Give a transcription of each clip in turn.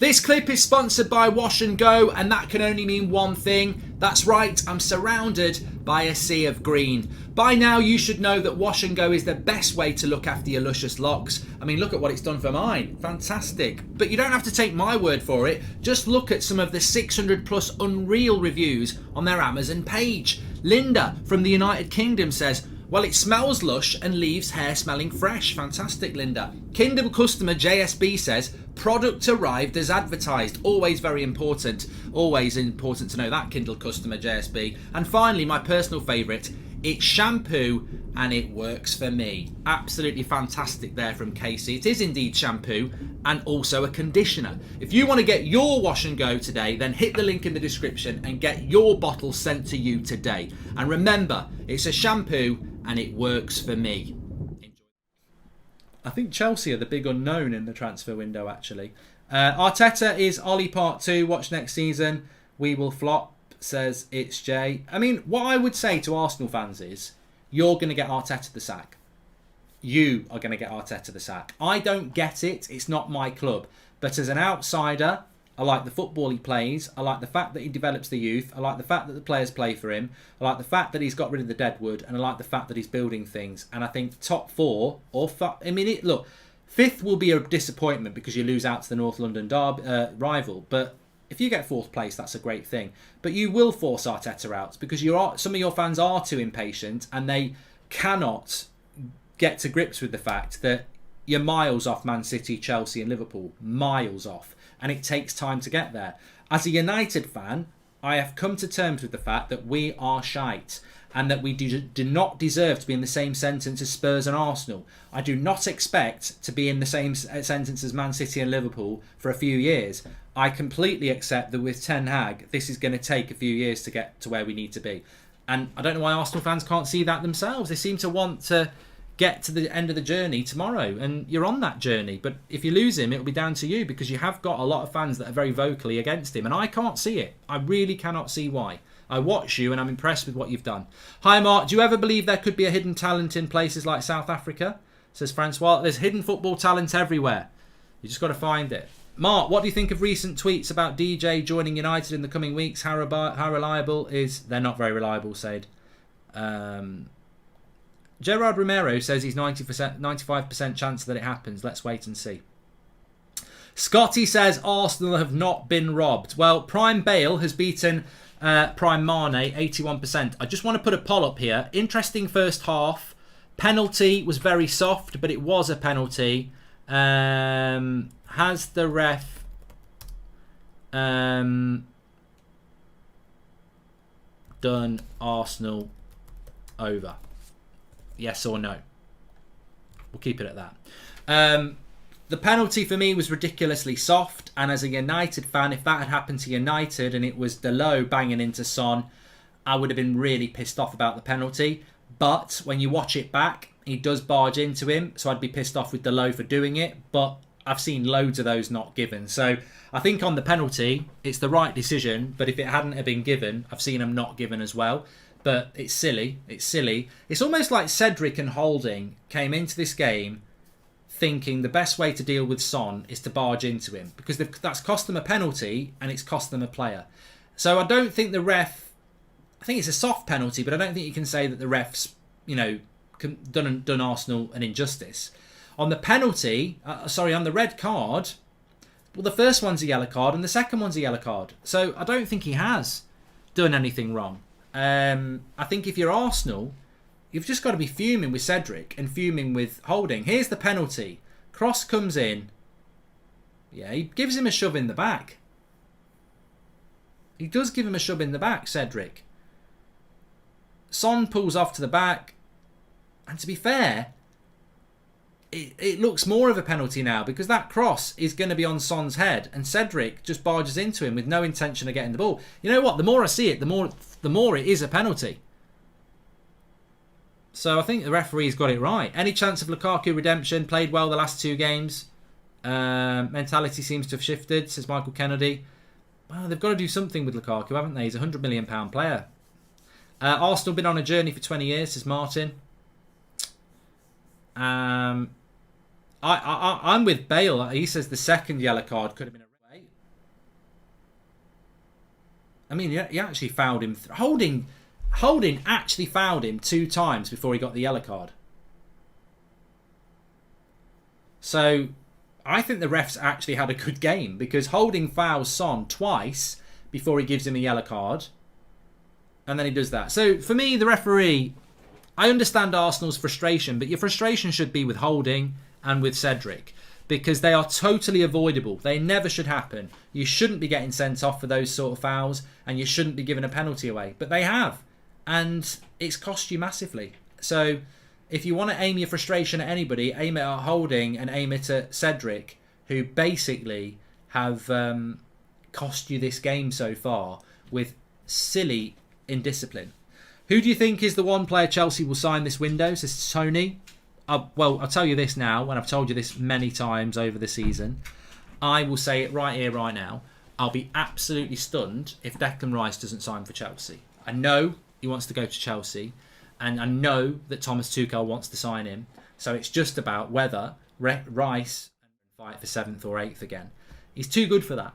This clip is sponsored by Wash and Go, and that can only mean one thing. That's right, I'm surrounded by a sea of green. By now you should know that Wash and Go is the best way to look after your luscious locks. I mean, look at what it's done for mine. Fantastic. But you don't have to take my word for it. Just look at some of the 600 plus unreal reviews on their Amazon page. Linda from the United Kingdom says, well, it smells lush and leaves hair smelling fresh. Fantastic, Linda. Kindle customer JSB says, product arrived as advertised. Always very important. Always important to know that, Kindle customer JSB. And finally, my personal favourite, it's shampoo and it works for me. Absolutely fantastic there from Casey. It is indeed shampoo and also a conditioner. If you want to get your Wash and Go today, then hit the link in the description and get your bottle sent to you today. And remember, it's a shampoo and it works for me. I think Chelsea are the big unknown in the transfer window, actually. Arteta is Ollie Part 2. Watch next season. We will flop, says It's Jay. I mean, what I would say to Arsenal fans is, you're going to get Arteta the sack. You are going to get Arteta the sack. I don't get it. It's not my club. But as an outsider, I like the football he plays. I like the fact that he develops the youth. I like the fact that the players play for him. I like the fact that he's got rid of the deadwood. And I like the fact that he's building things. And I think top four, look, fifth will be a disappointment because you lose out to the North London rival. But if you get fourth place, that's a great thing. But you will force Arteta out because some of your fans are too impatient and they cannot get to grips with the fact that you're miles off Man City, Chelsea and Liverpool. Miles off. And it takes time to get there. As a United fan, I have come to terms with the fact that we are shite and that we do not deserve to be in the same sentence as Spurs and Arsenal. I do not expect to be in the same sentence as Man City and Liverpool for a few years. I completely accept that with Ten Hag, this is going to take a few years to get to where we need to be. And I don't know why Arsenal fans can't see that themselves. They seem to want to get to the end of the journey tomorrow, and you're on that journey. But if you lose him, it'll be down to you because you have got a lot of fans that are very vocally against him, and I can't see it. I really cannot see why. I watch you and I'm impressed with what you've done. Hi Mark, do you ever believe there could be a hidden talent in places like South Africa? Says Francois. There's hidden football talent everywhere. You just got to find it. Mark, what do you think of recent tweets about DJ joining United in the coming weeks? How reliable is... They're not very reliable, Said. Gerard Romero says he's 95% chance that it happens. Let's wait and see. Scotty says Arsenal have not been robbed. Well, Prime Bale has beaten Prime Mane 81%. I just want to put a poll up here. Interesting first half. Penalty was very soft, but it was a penalty. Has the ref done Arsenal over? Yes or no? We'll keep it at that. The penalty for me was ridiculously soft, and as a United fan, if that had happened to United and it was Dalot banging into Son, I would have been really pissed off about the penalty. But when you watch it back, he does barge into him, so I'd be pissed off with Dalot for doing it. But I've seen loads of those not given. So I think on the penalty, it's the right decision. But if it hadn't have been given, I've seen them not given as well. But it's silly. It's silly. It's almost like Cedric and Holding came into this game thinking the best way to deal with Son is to barge into him. Because that's cost them a penalty and it's cost them a player. So I don't think the ref... I think it's a soft penalty, but I don't think you can say that the ref's, done Arsenal an injustice. On the penalty... on the red card... Well, the first one's a yellow card and the second one's a yellow card. So I don't think he has done anything wrong. I think if you're Arsenal, you've just got to be fuming with Cedric and fuming with Holding. Here's the penalty. Cross comes in. Yeah, he gives him a shove in the back. He does give him a shove in the back, Cedric. Son pulls off to the back. And to be fair, it looks more of a penalty now because that cross is going to be on Son's head and Cedric just barges into him with no intention of getting the ball. You know what? The more I see it, the more it is a penalty. So I think the referee's got it right. Any chance of Lukaku redemption? Played well the last two games. Mentality seems to have shifted, says Michael Kennedy. Well, they've got to do something with Lukaku, haven't they? He's a £100 million player. Arsenal been on a journey for 20 years, says Martin. I'm with Bale. He says the second yellow card could have been a red. I mean, he actually fouled him. Holding actually fouled him 2 times before he got the yellow card. So I think the refs actually had a good game, because Holding fouls Son twice before he gives him a yellow card. And then he does that. So for me, the referee, I understand Arsenal's frustration, but your frustration should be with Holding and with Cedric, because they are totally avoidable. They never should happen. You shouldn't be getting sent off for those sort of fouls, and you shouldn't be giving a penalty away. But they have, and it's cost you massively. So if you want to aim your frustration at anybody, aim it at Holding and aim it at Cedric, who basically have cost you this game so far with silly indiscipline. Who do you think is the one player Chelsea will sign this window? Says Tony. Well, I'll tell you this now, and I've told you this many times over the season. I will say it right here, right now. I'll be absolutely stunned if Declan Rice doesn't sign for Chelsea. I know he wants to go to Chelsea, and I know that Thomas Tuchel wants to sign him. So it's just about whether Rice fight for 7th or 8th again. He's too good for that.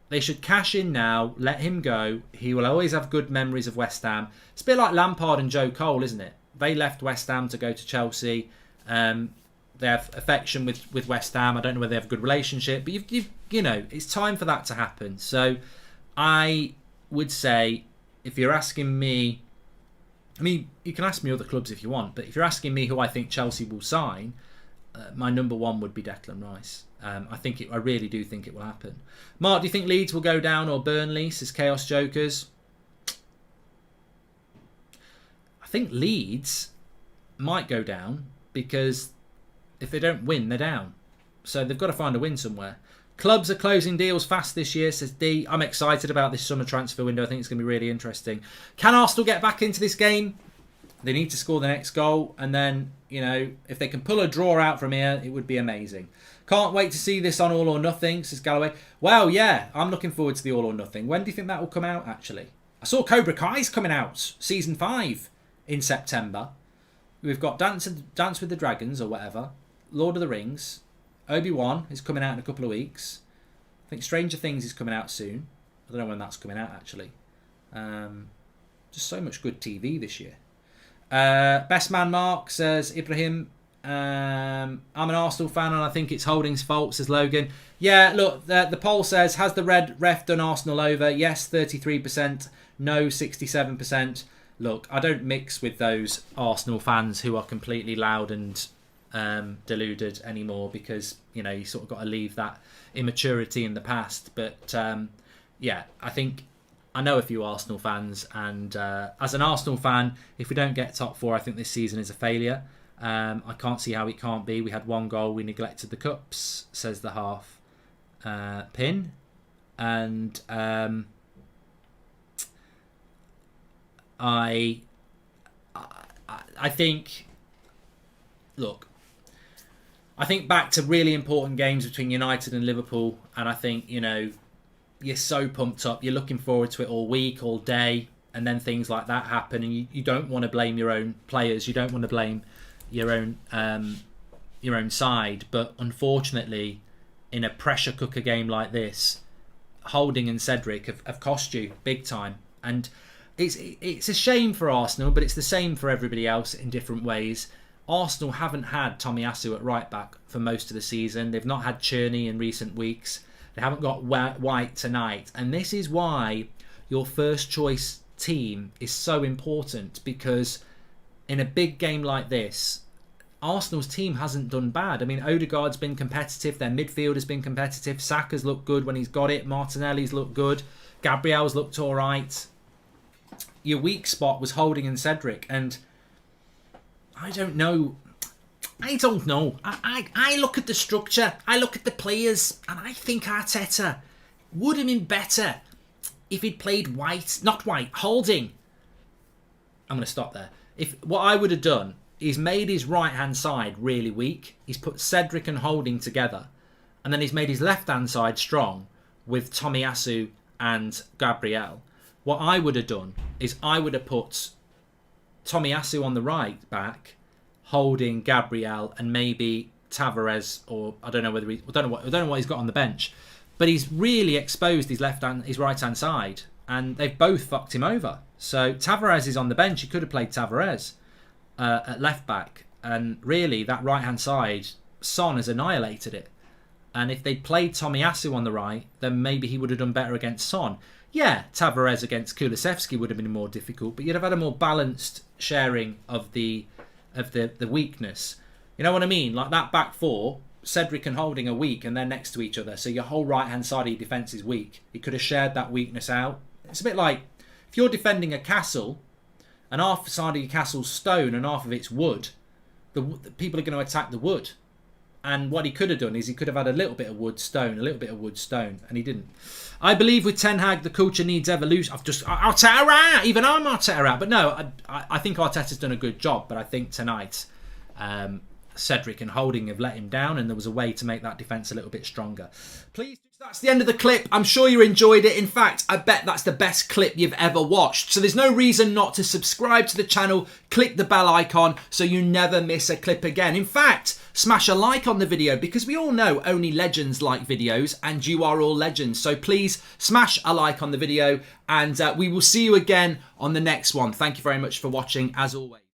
They should cash in now, let him go. He will always have good memories of West Ham. It's a bit like Lampard and Joe Cole, isn't it? They left West Ham to go to Chelsea. They have affection with West Ham. I don't know whether they have a good relationship, but you know, it's time for that to happen. So I would say, if you're asking me, I mean, you can ask me other clubs if you want, but if you're asking me who I think Chelsea will sign, my number 1 would be Declan Rice. I really do think it will happen. Mark, do you think Leeds will go down or Burnley? Says Chaos Jokers. I think Leeds might go down, because if they don't win, they're down. So they've got to find a win somewhere. Clubs are closing deals fast this year, says D. I'm excited about this summer transfer window. I think it's going to be really interesting. Can Arsenal get back into this game? They need to score the next goal, and then, you know, if they can pull a draw out from here, it would be amazing. Can't wait to see this on All or Nothing, says Galloway. Well, yeah, I'm looking forward to the All or Nothing. When do you think that will come out, actually? I saw Cobra Kai's coming out, season 5, in September. We've got Dance with the Dragons, or whatever. Lord of the Rings. Obi-Wan is coming out in a couple of weeks. I think Stranger Things is coming out soon. I don't know when that's coming out, actually. Just so much good TV this year. Best Man Mark, says Ibrahim. I'm an Arsenal fan and I think it's Holding's fault, says Logan. Yeah, look, the poll says, has the red ref done Arsenal over? Yes, 33%. No, 67%. Look, I don't mix with those Arsenal fans who are completely loud and deluded anymore, because, you know, you sort of got to leave that immaturity in the past. But yeah, I know a few Arsenal fans, and as an Arsenal fan, if we don't get top 4, I think this season is a failure. I can't see how it can't be. We had 1 goal, we neglected the cups, says the half pin. And I think, look, I think back to really important games between United and Liverpool, and I think, you know, you're so pumped up, you're looking forward to it all week, all day, and then things like that happen, and you don't want to blame your own players, you don't want to blame your own side, but unfortunately, in a pressure cooker game like this, Holding and Cedric have cost you big time, and it's a shame for Arsenal, but it's the same for everybody else in different ways. Arsenal haven't had Tomiyasu at right back for most of the season. They've not had Cherney in recent weeks. They haven't got White tonight. And this is why your first choice team is so important, because in a big game like this, Arsenal's team hasn't done bad. I mean, Odegaard's been competitive. Their midfield has been competitive. Saka's looked good when he's got it. Martinelli's looked good. Gabriel's looked all right. Your weak spot was Holding and Cedric. And I don't know. I look at the structure. I look at the players. And I think Arteta would have been better if he'd played Holding. I'm going to stop there. What I would have done is made his right-hand side really weak. He's put Cedric and Holding together. And then he's made his left-hand side strong with Tomiyasu and Gabriel. What I would have done is I would have put Tomiyasu on the right back, Holding, Gabriel, and maybe Tavares, or I don't know what he's got on the bench. But he's really exposed his right-hand side. and they've both fucked him over. So Tavares is on the bench. He could have played Tavares at left back, and really that right hand side, Son has annihilated it. And if they'd played Tomiyasu on the right, then maybe he would have done better against Son. Yeah, Tavares against Kulusevski would have been more difficult, but you'd have had a more balanced sharing of the weakness. You know what I mean? Like that back four, Cedric and Holding are weak and they're next to each other, so your whole right hand side of your defence is weak. You could have shared that weakness out. It's a bit like if you're defending a castle and half the side of your castle's stone and half of it's wood, the people are going to attack the wood. And what he could have done is he could have had a little bit of wood, stone, a little bit of wood, stone, and he didn't. I believe with Ten Hag, the culture needs evolution. Arteta out! Even I'm Arteta out. But no, I think Arteta's done a good job. But I think tonight, Cedric and Holding have let him down, and there was a way to make that defence a little bit stronger. Please. That's the end of the clip. I'm sure you enjoyed it. In fact, I bet that's the best clip you've ever watched. So there's no reason not to subscribe to the channel. Click the bell icon so you never miss a clip again. In fact, smash a like on the video because we all know only legends like videos and you are all legends. So please smash a like on the video and we will see you again on the next one. Thank you very much for watching as always.